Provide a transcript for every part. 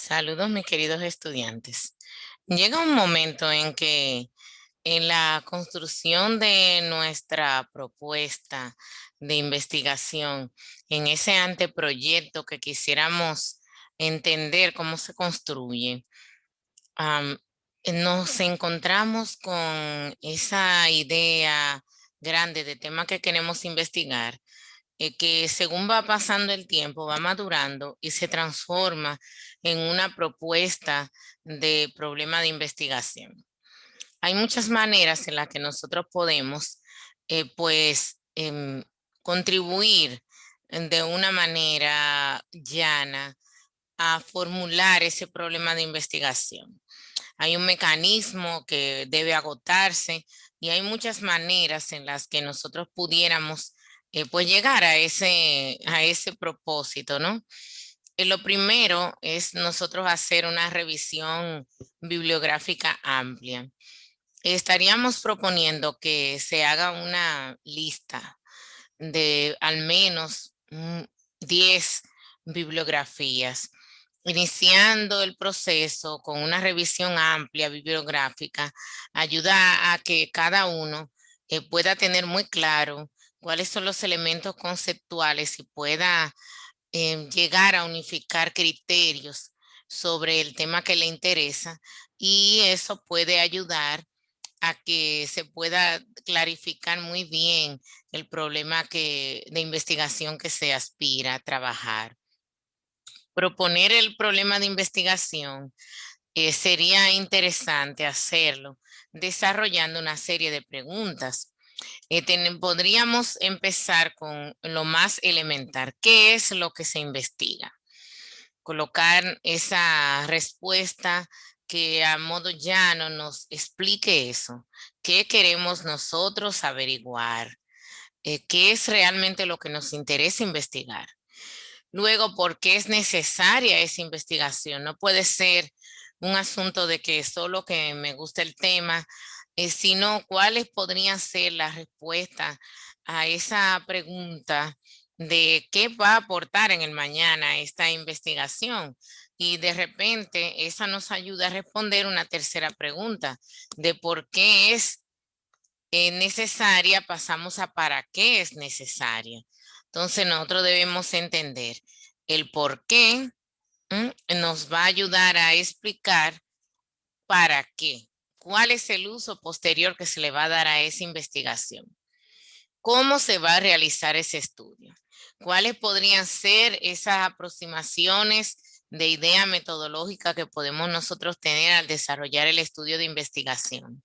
Saludos, mis queridos estudiantes. Llega un momento en que en la construcción de nuestra propuesta de investigación, en ese anteproyecto que quisiéramos entender cómo se construye, am, nos encontramos con esa idea grande de tema que queremos investigar, que según va pasando el tiempo, va madurando y se transforma en una propuesta de problema de investigación. Hay muchas maneras en las que nosotros podemos, contribuir de una manera llana a formular ese problema de investigación. Hay un mecanismo que debe agotarse y hay muchas maneras en las que nosotros pudiéramos pues llegar a ese propósito, ¿no? Lo primero es nosotros hacer una revisión bibliográfica amplia. Estaríamos proponiendo que se haga una lista de al menos 10 bibliografías, iniciando el proceso con una revisión amplia bibliográfica, ayuda a que cada uno pueda tener muy claro cuáles son los elementos conceptuales y pueda llegar a unificar criterios sobre el tema que le interesa, y eso puede ayudar a que se pueda clarificar muy bien el problema de investigación que se aspira a trabajar. Proponer el problema de investigación, sería interesante hacerlo desarrollando una serie de preguntas. Podríamos empezar con lo más elemental. ¿Qué es lo que se investiga? Colocar esa respuesta que a modo llano nos explique eso. ¿Qué queremos nosotros averiguar? ¿Qué es realmente lo que nos interesa investigar? Luego, ¿por qué es necesaria esa investigación? No puede ser un asunto de que solo que me gusta el tema, sino cuáles podrían ser las respuestas a esa pregunta de qué va a aportar en el mañana esta investigación. Y de repente esa nos ayuda a responder una tercera pregunta de por qué es necesaria, pasamos a para qué es necesaria. Entonces nosotros debemos entender el por qué, nos va a ayudar a explicar para qué, cuál es el uso posterior que se le va a dar a esa investigación, cómo se va a realizar ese estudio, cuáles podrían ser esas aproximaciones de idea metodológica que podemos nosotros tener al desarrollar el estudio de investigación.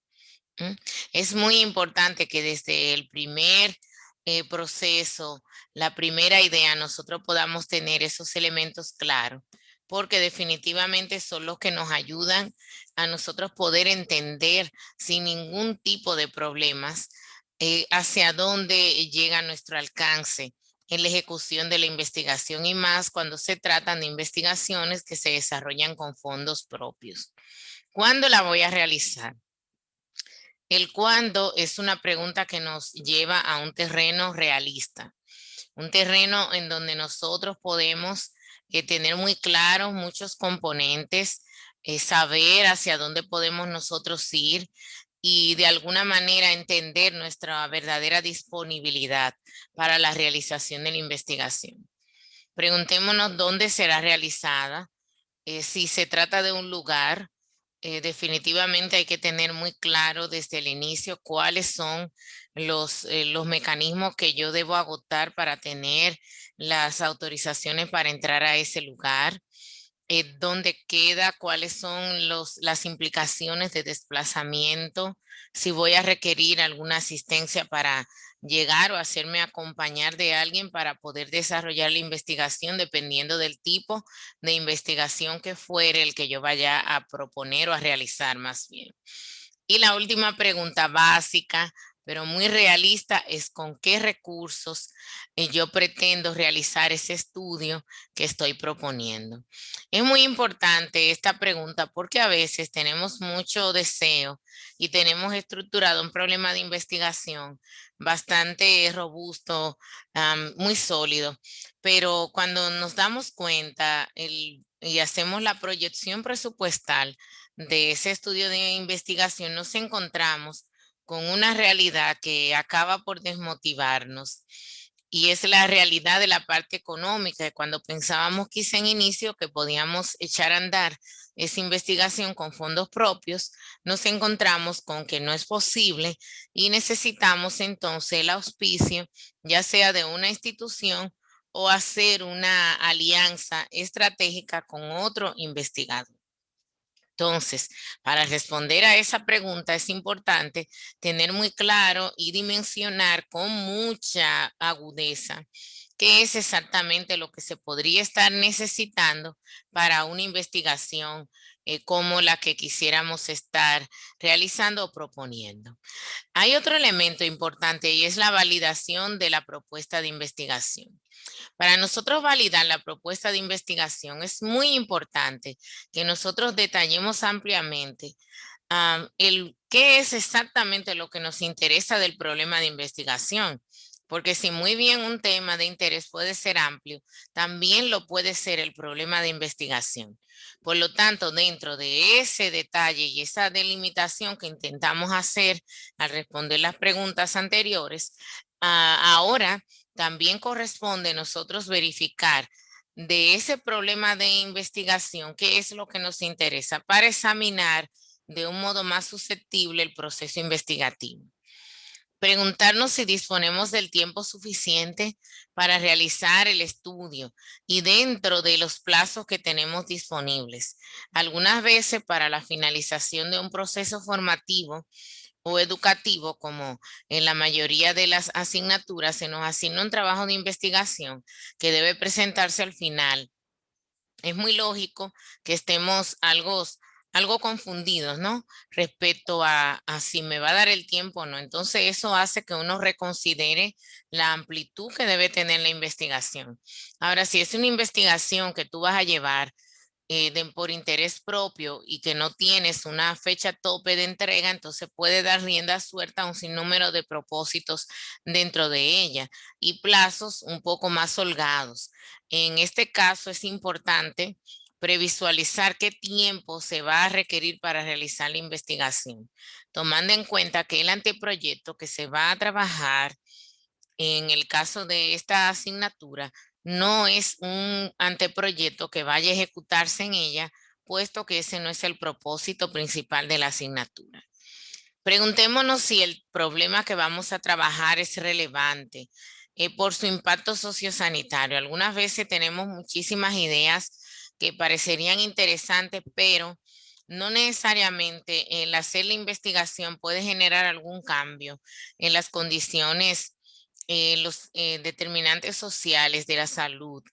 Es muy importante que desde el primer proceso, la primera idea, nosotros podamos tener esos elementos claros, porque definitivamente son los que nos ayudan a nosotros poder entender sin ningún tipo de problemas hacia dónde llega nuestro alcance en la ejecución de la investigación, y más cuando se tratan de investigaciones que se desarrollan con fondos propios. ¿Cuándo la voy a realizar? El cuándo es una pregunta que nos lleva a un terreno realista, un terreno en donde nosotros podemos tener muy claros muchos componentes, saber hacia dónde podemos nosotros ir y de alguna manera entender nuestra verdadera disponibilidad para la realización de la investigación. Preguntémonos dónde será realizada, si se trata de un lugar. Definitivamente hay que tener muy claro desde el inicio cuáles son los mecanismos que yo debo agotar para tener las autorizaciones para entrar a ese lugar, dónde queda, cuáles son las implicaciones de desplazamiento, si voy a requerir alguna asistencia para llegar o hacerme acompañar de alguien para poder desarrollar la investigación, dependiendo del tipo de investigación que fuere el que yo vaya a proponer o a realizar más bien. Y la última pregunta básica, pero muy realista, es con qué recursos yo pretendo realizar ese estudio que estoy proponiendo. Es muy importante esta pregunta porque a veces tenemos mucho deseo y tenemos estructurado un problema de investigación bastante robusto, muy sólido, pero cuando nos damos cuenta, y hacemos la proyección presupuestal de ese estudio de investigación, nos encontramos con una realidad que acaba por desmotivarnos. Y es la realidad de la parte económica. Cuando pensábamos quizá en inicio que podíamos echar a andar esa investigación con fondos propios, nos encontramos con que no es posible y necesitamos entonces el auspicio, ya sea de una institución o hacer una alianza estratégica con otro investigador. Entonces, para responder a esa pregunta es importante tener muy claro y dimensionar con mucha agudeza qué es exactamente lo que se podría estar necesitando para una investigación como la que quisiéramos estar realizando o proponiendo. Hay otro elemento importante y es la validación de la propuesta de investigación. Para nosotros validar la propuesta de investigación es muy importante que nosotros detallemos ampliamente el qué es exactamente lo que nos interesa del problema de investigación. Porque si muy bien un tema de interés puede ser amplio, también lo puede ser el problema de investigación. Por lo tanto, dentro de ese detalle y esa delimitación que intentamos hacer al responder las preguntas anteriores, ahora también corresponde nosotros verificar de ese problema de investigación qué es lo que nos interesa para examinar de un modo más susceptible el proceso investigativo. Preguntarnos si disponemos del tiempo suficiente para realizar el estudio y dentro de los plazos que tenemos disponibles. Algunas veces para la finalización de un proceso formativo o educativo, como en la mayoría de las asignaturas, se nos asigna un trabajo de investigación que debe presentarse al final. Es muy lógico que estemos algo confundidos, ¿no? Respecto a si me va a dar el tiempo o no. Entonces, eso hace que uno reconsidere la amplitud que debe tener la investigación. Ahora, si es una investigación que tú vas a llevar por interés propio y que no tienes una fecha tope de entrega, entonces puede dar rienda suelta a un sinnúmero de propósitos dentro de ella y plazos un poco más holgados. En este caso es importante previsualizar qué tiempo se va a requerir para realizar la investigación, tomando en cuenta que el anteproyecto que se va a trabajar en el caso de esta asignatura no es un anteproyecto que vaya a ejecutarse en ella, puesto que ese no es el propósito principal de la asignatura. Preguntémonos si el problema que vamos a trabajar es relevante por su impacto sociosanitario. Algunas veces tenemos muchísimas ideas que parecerían interesantes, pero no necesariamente el hacer la investigación puede generar algún cambio en las condiciones, los determinantes sociales de la salud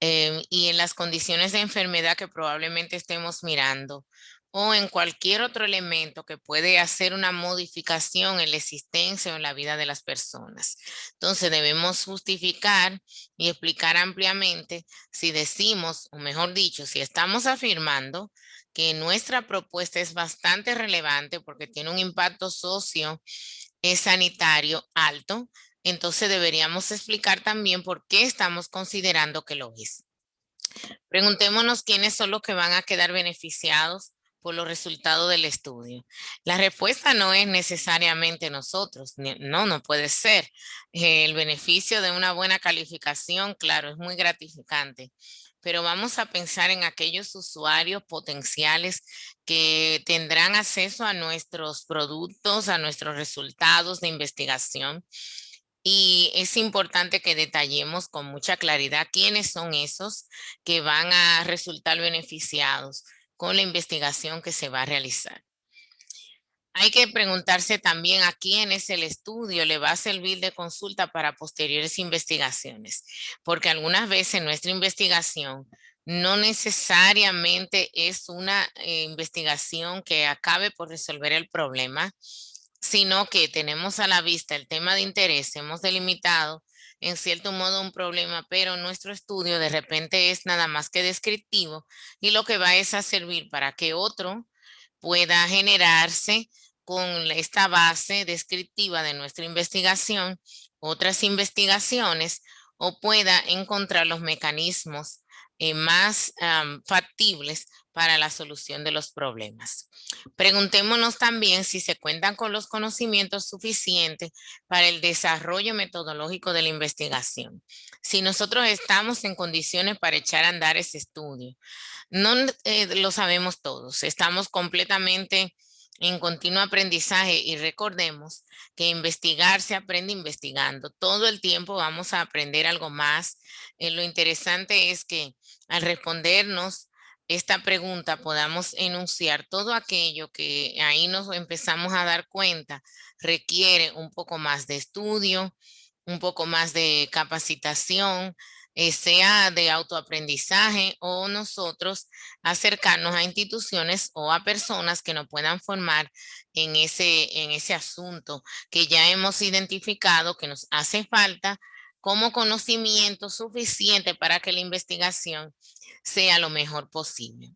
y en las condiciones de enfermedad que probablemente estemos mirando o en cualquier otro elemento que puede hacer una modificación en la existencia o en la vida de las personas. Entonces debemos justificar y explicar ampliamente si decimos, o mejor dicho, si estamos afirmando que nuestra propuesta es bastante relevante porque tiene un impacto socio sanitario alto, entonces deberíamos explicar también por qué estamos considerando que lo es. Preguntémonos quiénes son los que van a quedar beneficiados por los resultados del estudio. La respuesta no es necesariamente nosotros, no, no puede ser. El beneficio de una buena calificación, claro, es muy gratificante, pero vamos a pensar en aquellos usuarios potenciales que tendrán acceso a nuestros productos, a nuestros resultados de investigación. Y es importante que detallemos con mucha claridad quiénes son esos que van a resultar beneficiados con la investigación que se va a realizar. Hay que preguntarse también a quiénes el estudio le va a servir de consulta para posteriores investigaciones, porque algunas veces nuestra investigación no necesariamente es una investigación que acabe por resolver el problema, sino que tenemos a la vista el tema de interés, hemos delimitado en cierto modo un problema, pero nuestro estudio de repente es nada más que descriptivo y lo que va es a servir para que otro pueda generarse con esta base descriptiva de nuestra investigación, otras investigaciones o pueda encontrar los mecanismos más factibles para la solución de los problemas. Preguntémonos también si se cuentan con los conocimientos suficientes para el desarrollo metodológico de la investigación. Si nosotros estamos en condiciones para echar a andar ese estudio, no lo sabemos todos, estamos completamente en continuo aprendizaje y recordemos que investigar se aprende investigando. Todo el tiempo vamos a aprender algo más. Lo interesante es que al respondernos esta pregunta podamos enunciar todo aquello que ahí nos empezamos a dar cuenta requiere un poco más de estudio, un poco más de capacitación, sea de autoaprendizaje o nosotros acercarnos a instituciones o a personas que nos puedan formar en ese asunto que ya hemos identificado que nos hace falta como conocimiento suficiente para que la investigación sea lo mejor posible.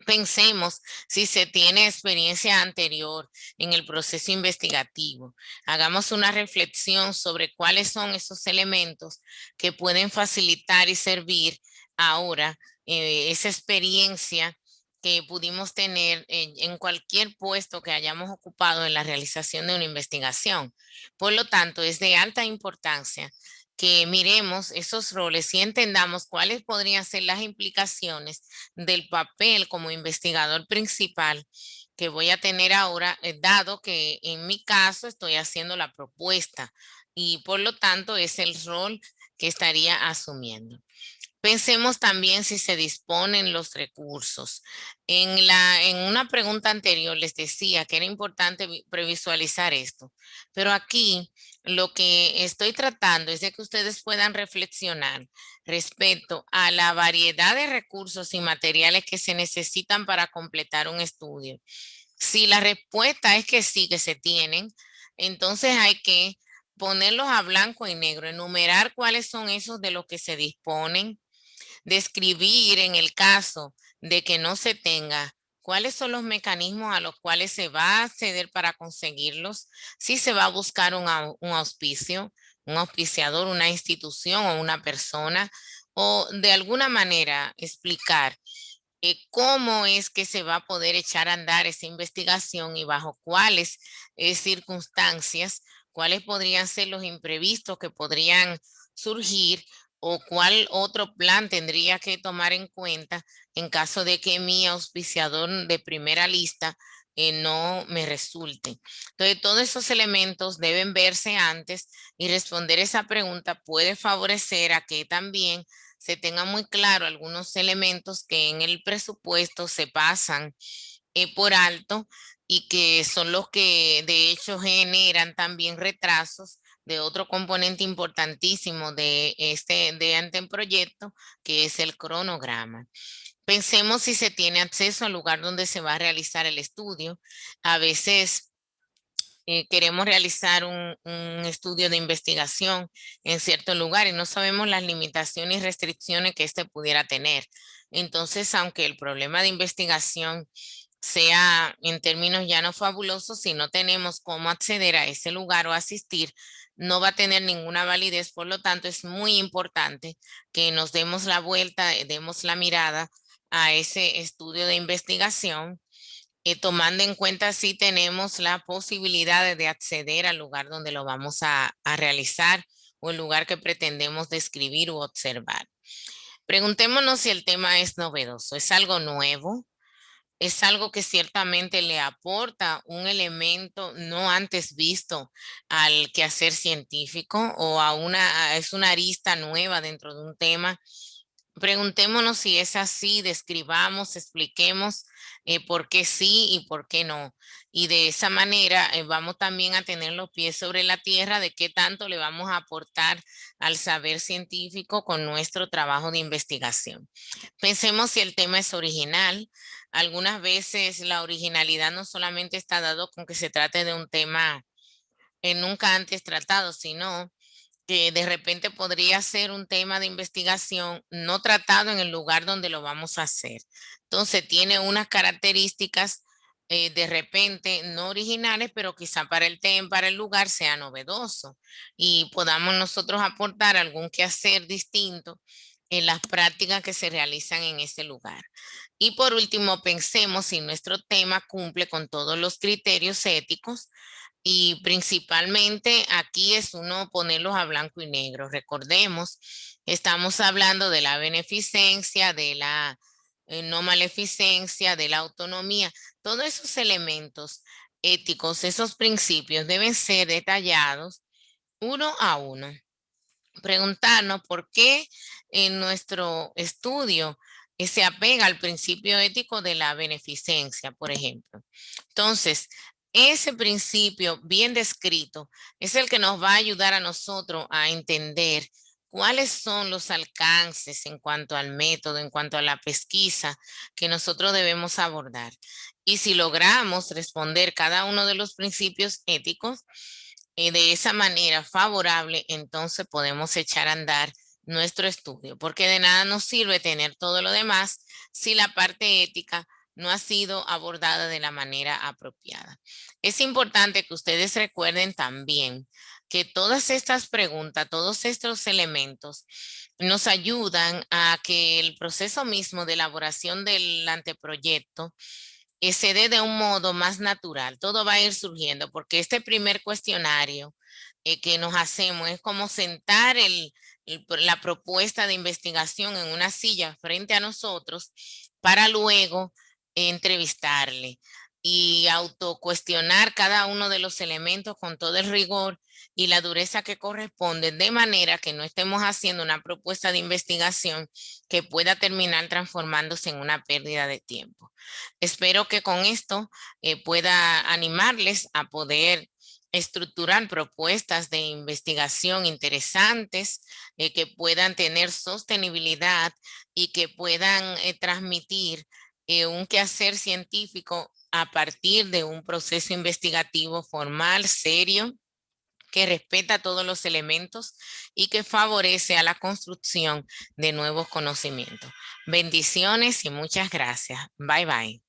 Pensemos si se tiene experiencia anterior en el proceso investigativo. Hagamos una reflexión sobre cuáles son esos elementos que pueden facilitar y servir ahora esa experiencia que pudimos tener en cualquier puesto que hayamos ocupado en la realización de una investigación. Por lo tanto, es de alta importancia que miremos esos roles y entendamos cuáles podrían ser las implicaciones del papel como investigador principal que voy a tener ahora, dado que en mi caso estoy haciendo la propuesta y por lo tanto es el rol que estaría asumiendo. Pensemos también si se disponen los recursos. En una pregunta anterior les decía que era importante previsualizar esto, pero aquí lo que estoy tratando es de que ustedes puedan reflexionar respecto a la variedad de recursos y materiales que se necesitan para completar un estudio. Si la respuesta es que sí, que se tienen, entonces hay que ponerlos a blanco y negro, enumerar cuáles son esos de los que se disponen, describir en el caso de que no se tenga, cuáles son los mecanismos a los cuales se va a acceder para conseguirlos, si se va a buscar un auspicio, un auspiciador, una institución o una persona, o de alguna manera explicar cómo es que se va a poder echar a andar esa investigación y bajo cuáles circunstancias, cuáles podrían ser los imprevistos que podrían surgir o cuál otro plan tendría que tomar en cuenta en caso de que mi auspiciador de primera lista no me resulte. Entonces, todos esos elementos deben verse antes y responder esa pregunta puede favorecer a que también se tenga muy claro algunos elementos que en el presupuesto se pasan por alto y que son los que de hecho generan también retrasos de otro componente importantísimo de este de anteproyecto, que es el cronograma. Pensemos si se tiene acceso al lugar donde se va a realizar el estudio. A veces queremos realizar un estudio de investigación en cierto lugar y no sabemos las limitaciones y restricciones que éste pudiera tener. Entonces, aunque el problema de investigación sea en términos ya no fabulosos, si no tenemos cómo acceder a ese lugar o asistir, no va a tener ninguna validez. Por lo tanto, es muy importante que nos demos la vuelta, demos la mirada a ese estudio de investigación, tomando en cuenta si tenemos la posibilidad de acceder al lugar donde lo vamos a realizar o el lugar que pretendemos describir u observar. Preguntémonos si el tema es novedoso, es algo nuevo, es algo que ciertamente le aporta un elemento no antes visto al quehacer científico o es una arista nueva dentro de un tema. Preguntémonos si es así, describamos, expliquemos por qué sí y por qué no. Y de esa manera vamos también a tener los pies sobre la tierra de qué tanto le vamos a aportar al saber científico con nuestro trabajo de investigación. Pensemos si el tema es original. Algunas veces la originalidad no solamente está dado con que se trate de un tema nunca antes tratado, sino que de repente podría ser un tema de investigación no tratado en el lugar donde lo vamos a hacer. Entonces tiene unas características de repente no originales, pero quizá para el tema, para el lugar sea novedoso y podamos nosotros aportar algún quehacer distinto en las prácticas que se realizan en ese lugar. Y por último, pensemos si nuestro tema cumple con todos los criterios éticos y principalmente aquí es uno ponerlos a blanco y negro. Recordemos, estamos hablando de la beneficencia, de la no maleficencia, de la autonomía. Todos esos elementos éticos, esos principios deben ser detallados uno a uno. Preguntarnos por qué en nuestro estudio se apega al principio ético de la beneficencia, por ejemplo. Entonces, ese principio bien descrito es el que nos va a ayudar a nosotros a entender cuáles son los alcances en cuanto al método, en cuanto a la pesquisa que nosotros debemos abordar. Y si logramos responder cada uno de los principios éticos, de esa manera favorable, entonces podemos echar a andar nuestro estudio, porque de nada nos sirve tener todo lo demás si la parte ética no ha sido abordada de la manera apropiada. Es importante que ustedes recuerden también que todas estas preguntas, todos estos elementos nos ayudan a que el proceso mismo de elaboración del anteproyecto se dé de un modo más natural. Todo va a ir surgiendo porque este primer cuestionario que nos hacemos es como sentar la propuesta de investigación en una silla frente a nosotros para luego entrevistarle y autocuestionar cada uno de los elementos con todo el rigor y la dureza que corresponde, de manera que no estemos haciendo una propuesta de investigación que pueda terminar transformándose en una pérdida de tiempo. Espero que con esto pueda animarles a poder estructurar propuestas de investigación interesantes que puedan tener sostenibilidad y que puedan transmitir un quehacer científico a partir de un proceso investigativo formal, serio, que respeta todos los elementos y que favorece a la construcción de nuevos conocimientos. Bendiciones y muchas gracias. Bye bye.